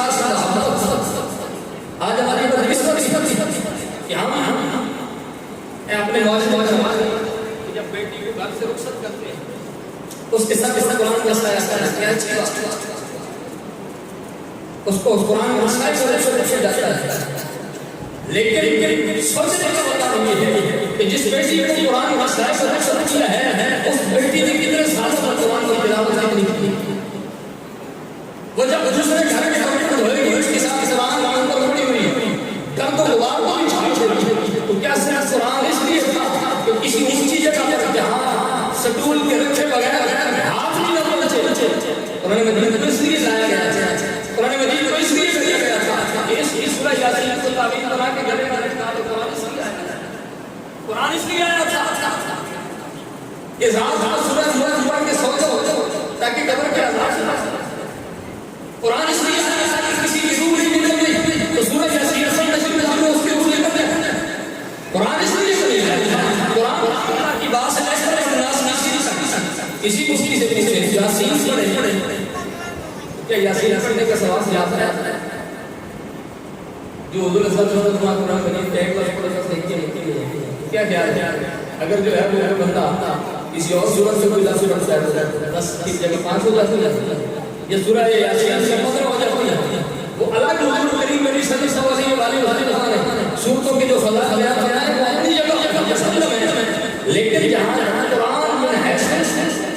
اخلاص آج ہماری مجلس کہ ہم اپنے نوجوان جب بیٹی کو گھر سے رخصت کرتے ہیں اس کے ساتھ قرآن کا سایہ کیا اچھی بات اس کو قرآن کا سایہ سے جاتا ہے. لیکن سوچنے کا مطلب یہ ہے کہ جس بیٹی کو قرآن کا سایہ سے کیا ہے اس بیٹی نے کتنے سال سے قرآن کی تلاوت نہیں کی. وہ جب دوسرے گھر کے کپڑے دھوئے گی اس کے ساتھ قرآن مانگ پر پڑی ہوئی کر تو غبار کو بھی چھاڑ دے. تو کیا صرف قرآن اس لیے تھا کہ کسی اونچی جگہ پر جہاں سٹول کے رکھے بغیر ہاتھ نہیں لگنا چاہیے. قرآن مجید کو اس لیے لایا گیا تھا. قرآن مجید کو اس لیے کیا گیا تھا کہ اس سورہ یاسین کو تعبیر بنا کے گلے میں لٹکا دو. قرآن اس لیے آیا تھا. قرآن اس لیے آیا تھا کہ رات سورہ پڑھ کے سو جاؤ تاکہ قبر کے عذاب سے بچ جاؤ. قرآن اس لیے آیا تھا کہ کسی کی روح نہیں نکل گئی تو سورہ یاسین نشر میں اس کی روح نکل جائے. قرآن اس لیے قرآن کی بات سے ایسا ناس نہیں سکتی کسی مشکل سے پوچھے یاسین پڑھے کیا یاسین پڑھنے کا ثواب زیادہ ہے؟ جو حضور صلی اللہ علیہ وسلم قرآن مجید کا ایک بار پڑھے گا صحیح ہے کیا خیال ہے؟ اگر جو ہے وہ بندہ کسی اور سورت سے کوئی لفظ پڑھتا ہے 10 کی جگہ 5 ہو جاتی ہے یہ سورہ یاسین سے 15 ہو جاتی ہے وہ الگ حضور کریم نبی صلی اللہ علیہ وسلم سورتوں کے جو فضائل بیان فرمائے وہ اپنی جگہ مسلم ہے. لیکن جہاں قرآن میں ہے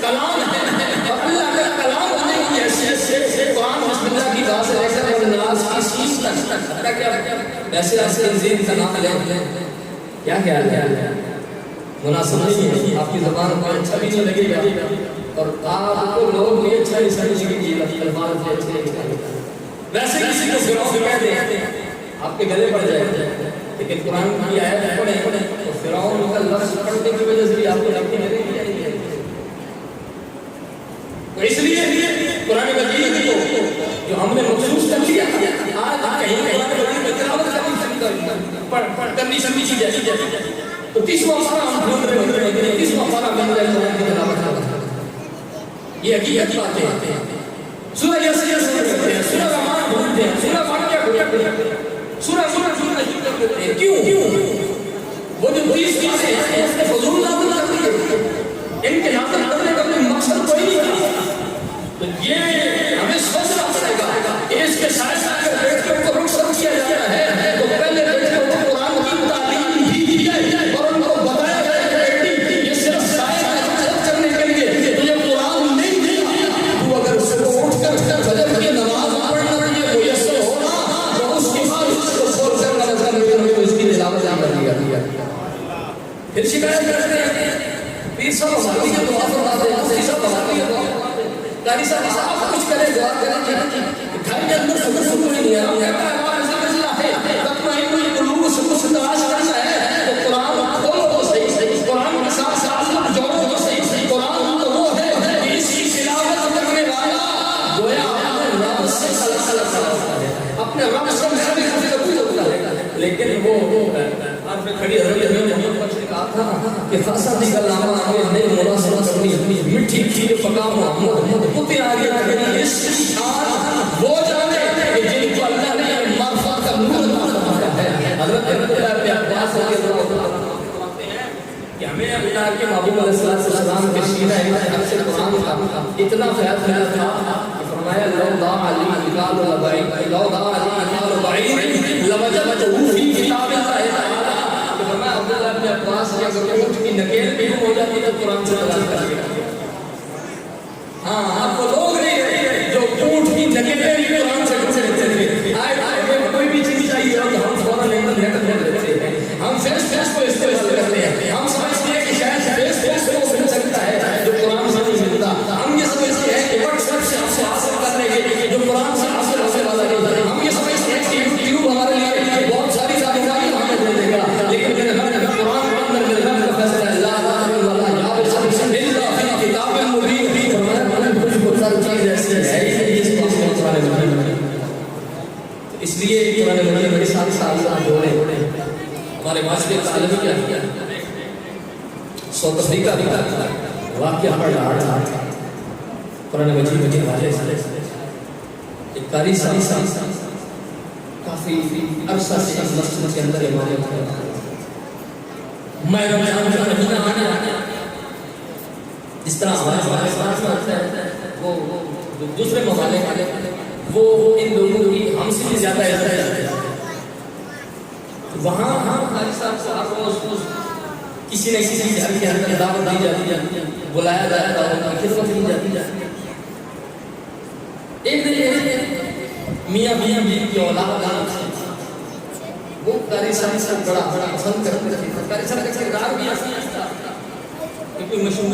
کلام ہے اور اللہ کا کلام ہونے کی حیثیت سے قرآن بسم اللہ کی بات سے لے کر ناز کی سیس تک کیا ویسے ایسے انزین کا نام لیں کیا خیال ہے؟ مناسب نہیں ہے. آپ کی زبان کو اچھا بھی نہیں لگے گا اور آپ کو لوگ بھی اچھا نہیں سمجھیں گے کہ الفاظ بھی اچھے ویسے کسی کو فرعون کہہ دیں آپ کے گلے پڑ جائے. لیکن قرآن کی آیت پڑھیں تو فرعون کا لفظ پڑھنے کی وجہ سے بھی آپ کو لگتے ہیں. تو اس لیے قرآن مجید کو جو ہم نے مخصوص کر لیا آج کہیں قرآن مجید کی تلاوت کرنی سمجھی چیز ہے تو 30واں پارہ ہم ڈھونڈ رہے ہوتے ہیں 30واں پارہ مل جائے قرآن کی تلاوت یہ حقیقت باتیں آتے ہیں. سورہ یاسین سے کرتے ہیں سورہ رحمان ڈھونڈتے ہیں سورہ واقعہ ڈھونڈتے ہیں سورہ کرتے ہیں. کیوں وہ جو 30 چیزیں ہیں اس نے فضول نازل کر دی ہے ان کے نازل کرنے کا کوئی مقصد کوئی نہیں تھا. تو یہ ہمیں سوچنا پڑے گا کہ اس کے ساتھ ساتھ اگر بیٹوں کو رخصت کیا جاتا ہے تو پہلے بیٹوں کو قرآن کی تعلیم بھی دی جائے اور ان کو بتایا جائے کہ بیٹی یہ صرف سائے کا رخصت کرنے کے لیے تجھے قرآن نہیں دیا تو اگر اس کو اٹھ کر فجر کی نماز پڑھنا یہ میسر ہونا تو اس کے بعد اس کو چھوڑ کر نظر نہیں اس کی تلاوت کر دیا. پھر شکایت کرتے ہیں پیر صاحب ہماری جو دعا فرماتے ہیں مفتی صاحب ہماری جو دعا فرماتے ہیں قاری صاحب آپ کچھ کریں دعا کریں گھر کے اندر سکون نہیں ہے ہم کہتا ہے ہمارا ذکر ہے تطمئن القلوب سکون سے تلاش کرنا ہے تو قرآن کھولو تو صحیح قرآن کے ساتھ ساتھ جوڑو تو صحیح. قرآن تو وہ ہے کہ اس کی تلاوت کرنے والا گویا اپنے رب سے خلق اپنے رب سے محبت کرتے ہوتا ہے. لیکن وہ آپ میں کھڑی حضرت نے کہا تھا کہ خاصا دی کلامہ آگے نہیں مناسبت کرنی مٹھی کھیر پکا محمد کتے آگے کرنی اس شان وہ جانے کہ جن کو اللہ نے معرفت کا نور عطا فرمایا ہے. حضرت عبداللہ بن عباس رضی اللہ عنہ فرماتے ہیں کہ ہمیں اللہ کے محبوب علیہ السلام کے سینہ سے قرآن کا اتنا فیض ملا تھا کہ فرمایا لو ضاع علی القال البعید لو ضاع علی القال البعید لوجدته فی کتاب اللہ تعالی. فرمایا عبداللہ بن عباس یا اگر اونٹ کی نکیل بھی ہو جاتی تو قرآن سے تلاش کر کے ہاں آپ کو لوگ نہیں جو اونٹ کی نکیلیں بھی قرآن سے کرتے تھے. آئے کوئی بھی چیز چاہیے اور ہم فوراً انٹرنیٹ میں دیتے ہیں ہم فیس کو استعمال کرتے ہیں. ہم سمجھتے ہیں کہ شاید فیس کو مل سکتا ہے جو قرآن سے نہیں ملتا. ہم یہ سمجھتے ہیں کہ واٹس ایپ سے آپ سے حاصل کرنے کے جو قرآن سے حاصل ہونے والا نہیں. ہم یہ سمجھتے ہیں کہ یوٹیوب ہمارے لیے بہت ساری جانکاری ہمیں دے دے گا لیکن قرآن کے اندر میرے رب کا فیصلہ ہے لا الہ الا اللہ یا بسم اللہ فی کتاب مبین. فرمایا کچھ بہت ساری چیز ایسی ہے جس کو ہم قرآن مجید اس لیے قرآن مجید بڑے سارے سال جوڑے ہمارے معاشرے کا عالم کیا ساؤتھ افریقہ کا واقعہ ہمارا قرآن مجید والے ایک قاری صاحب کافی عرصہ سے اس مسجد کے اندر امامت کر رہا ہے. میں رمضان کا مہینہ آنا جس طرح ہمارے پاس میں آتا ہے وہ دوسرے ممالک والے وہ ان لوگوں کی ہم سے بھی زیادہ عزت کرتے ہیں. وہاں قاری صاحب کو آپ روز کسی نہ کسی گھر کے اندر دعوت دی جاتی ہے, بلایا جاتا ہے, ان کی خدمت کی جاتی ہے. ایک دن میاں بیوی کی اولاد وہ قاری صاحب سے بڑا پسند کرتے تھے. قاری صاحب کا کردار بھی ایسا تھا کہ کوئی مشہور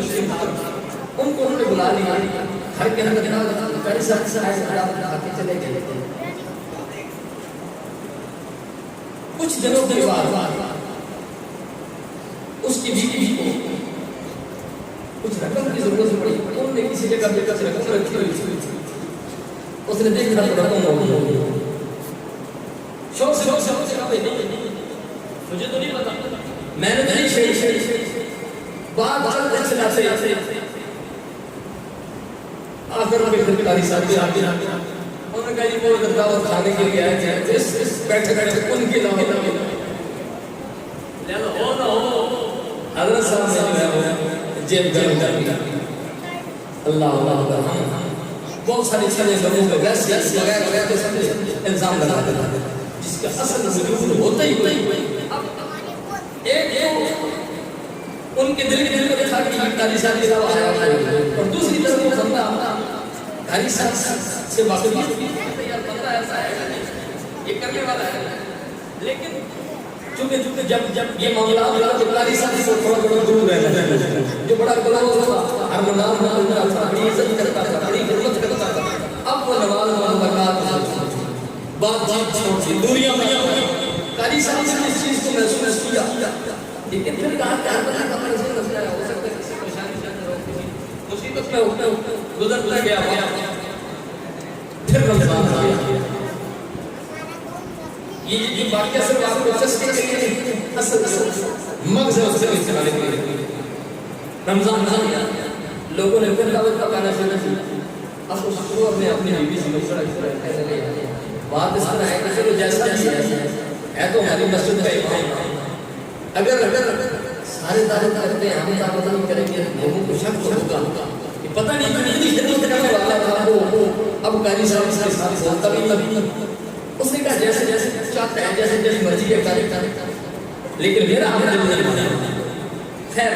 ان کو انہوں نے بلا لیا گھر کے اندر جناب قاری صاحب سے آتے چلے گئے. کچھ دنوں کے بعد اس کی بیوی کو کچھ رقم کی ضرورت پڑی. انہوں نے کسی جگہ پہ کچھ رقم رکھی ہوئی تھی. اس نے دیکھا تو رقم ہوگی شوق سے مجھے تو نہیں پتا, میں نے نہیں بات چلاتے آخر میں قاری صاحب سے آتے انہوں نے کہا جی وہ دعوت کھانے کے لیے آئے تھے, بیٹھے بیٹھے ان کی دعوت ہو نہ ہو حضرت صاحب سے جو ہے جیب گرم کر دیا. اللہ اللہ بہت ساری چیزیں لوگوں کو گیس وغیرہ کے سب الزام لگاتے ہیں جس کا اصل وجود ہوتا ہی ایک ان کے دل میں دیکھا کہ قاری صاحب کی دعوت ہے, اور دوسری طرف وہ بندہ قاری صاحب سے واقف بندہ ایسا ہے یہ کرنے والا ہے. لیکن چونکہ جب یہ معاملات ہوا تو قاری صاحب سے تھوڑا تھوڑا دور رہنا ہے. جو بڑا کلوز تھا, ہر نماز مانتا تھا, بڑی عزت کرتا تھا, بڑی حرمت کرتا تھا, اب وہ نماز ملاقات بات چیت چھوڑ دی, دوریاں قاری صاحب سے اس چیز کو محسوس کیا. لیکن پھر کہا کیا پتا کب ایسے مسئلہ ہو سکتا ہے کسی پریشانی کے اندر ہو, کسی مصیبت میں گزرتا گیا. پھر رمضان آ گیا. یہ واقعہ صرف آپ کو چسکے کے لیے اصل مغز سے استعمال کیا. رمضان آ گیا, لوگوں نے پھر دعوت پکانا شروع کی. اب اس کو اپنی بیوی سے مشورہ کیا. بات اس طرح ہے کہ چلو جیسا بھی ہے تو ہماری مسجد کا امام, اگر سارے دعوت کرتے ہیں ہم دعوت نہیں کریں گے لوگوں کو شک ہوگا کہ پتہ نہیں کہ اتنی خدمت کرنے والا تھا وہ اب قاری صاحب سے ساتھ بولتا بھی نہیں. اس نے کہا جیسے جیسے چاہتے ہیں جیسے جیسے مرضی ہے کاری, لیکن میرا عمل نہیں بنا. خیر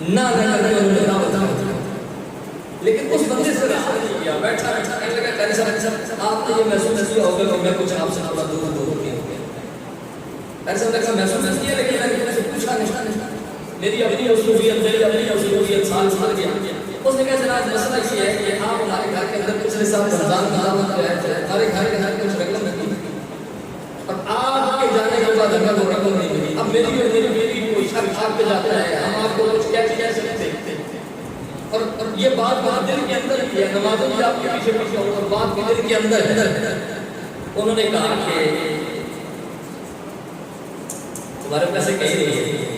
نہ بتا, لیکن اس بندے سے رہا نہیں کیا. بیٹھا کہنے لگا قاری صاحب آپ نے یہ محسوس کیا ہوگا کہ میں کچھ آپ سے تھوڑا دور کیا ہو گیا. قاری صاحب نے کہا محسوس کیا, لیکن میں نے پوچھا نہیں, میری اپنی اصولیت سال گیا. اس نے کہا جناب مسئلہ یہ ہے کہ آپ ہمارے گھر کے اندر پچھلے سال رمضان کا دعوت پہ آئے تھے, ہمارے گھر کے اندر کچھ رقم نہیں تھی, اور آپ کے جانے کے بعد ہمیں وہ رقم نہیں ملی. اب میری بیوی کو شک آپ پہ جاتا ہے, ہم آپ کو کچھ کہہ سکتے ہیں. اور یہ بات دل کے اندر کی ہے, نمازوں کی آپ کے پیچھے پیچھے ہو, اور بات دل کے اندر ہے. انہوں نے کہا کہ تمہارے پیسے کہیں نہیں ہے.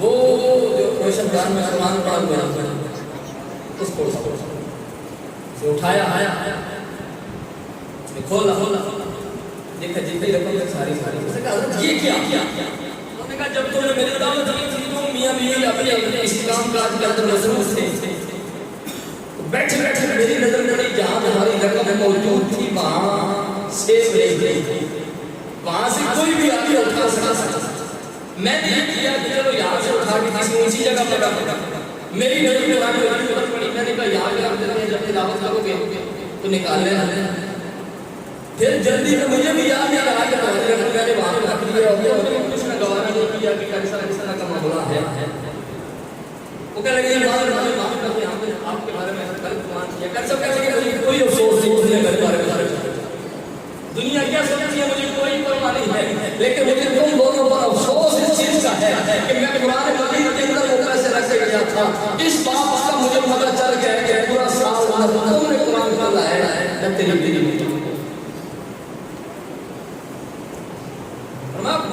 وہ جو روشن دان میں قرآن پڑھا ہوا اس کو اٹھایا کھولا دیکھا جتنی رقم ساری اس نے کہا یہ کیا. انہوں نے کہا جب تم نے میری دعوت دی تھی تو میاں بیوی اپنے اس کام کاج کے اندر مصروف تھے, بیٹھے بیٹھے میری نظر پڑی جہاں ہماری رقم موجود تھی وہاں سیف لے گئی, وہاں سے کوئی بھی آگے اٹھا سکتا. میں نے یہ کیا کہ چلو یہاں سے اٹھا کے کسی اونچی جگہ پر رکھا. میری نظر میں آگے ضرورت پڑی, میں نے کہا یہاں پہ آپ جب اپنی دعوت کرو گے تو نکال لینا. پھر جلدی میں مجھے بھی یاد نہیں رہا کہ میں نے وہاں پہ رکھ لیا, اور کچھ نے گوارا نہیں کیا کہ قاری صاحب اس طرح کا معاملہ ہے. وہ کہہ لگے یہ معاملہ کرتے ہیں آپ کے بارے میں غلط مان کیا. قاری صاحب کہتے ہیں کہ کوئی افسوس نہیں مجھے میرے بارے میں, دنیا کیا سمجھتی ہے مجھے کوئی پرواہ نہیں ہے, لیکن مجھے تم لوگوں پر افسوس اس چیز کا ہے کہ میں قرآن مجید کے اندر وہ پیسے رکھ کے گیا تھا. اس بات کا مجھے پتہ چل گیا کہ پورا سال تم نے قرآن کا لایا ہے تیری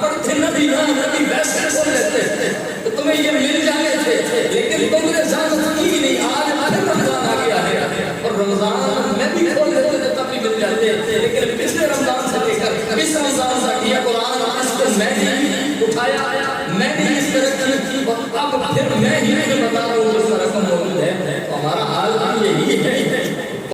پڑھتے نبی ویسے بول لیتے تو تمہیں یہ مل جانے تھے, لیکن تم نے زیادت کی نہیں. آج رمضان آ گیا ہے, اور رمضان میں بھی کھول لیتے تھے تب بھی مل جاتے, اس کا نظام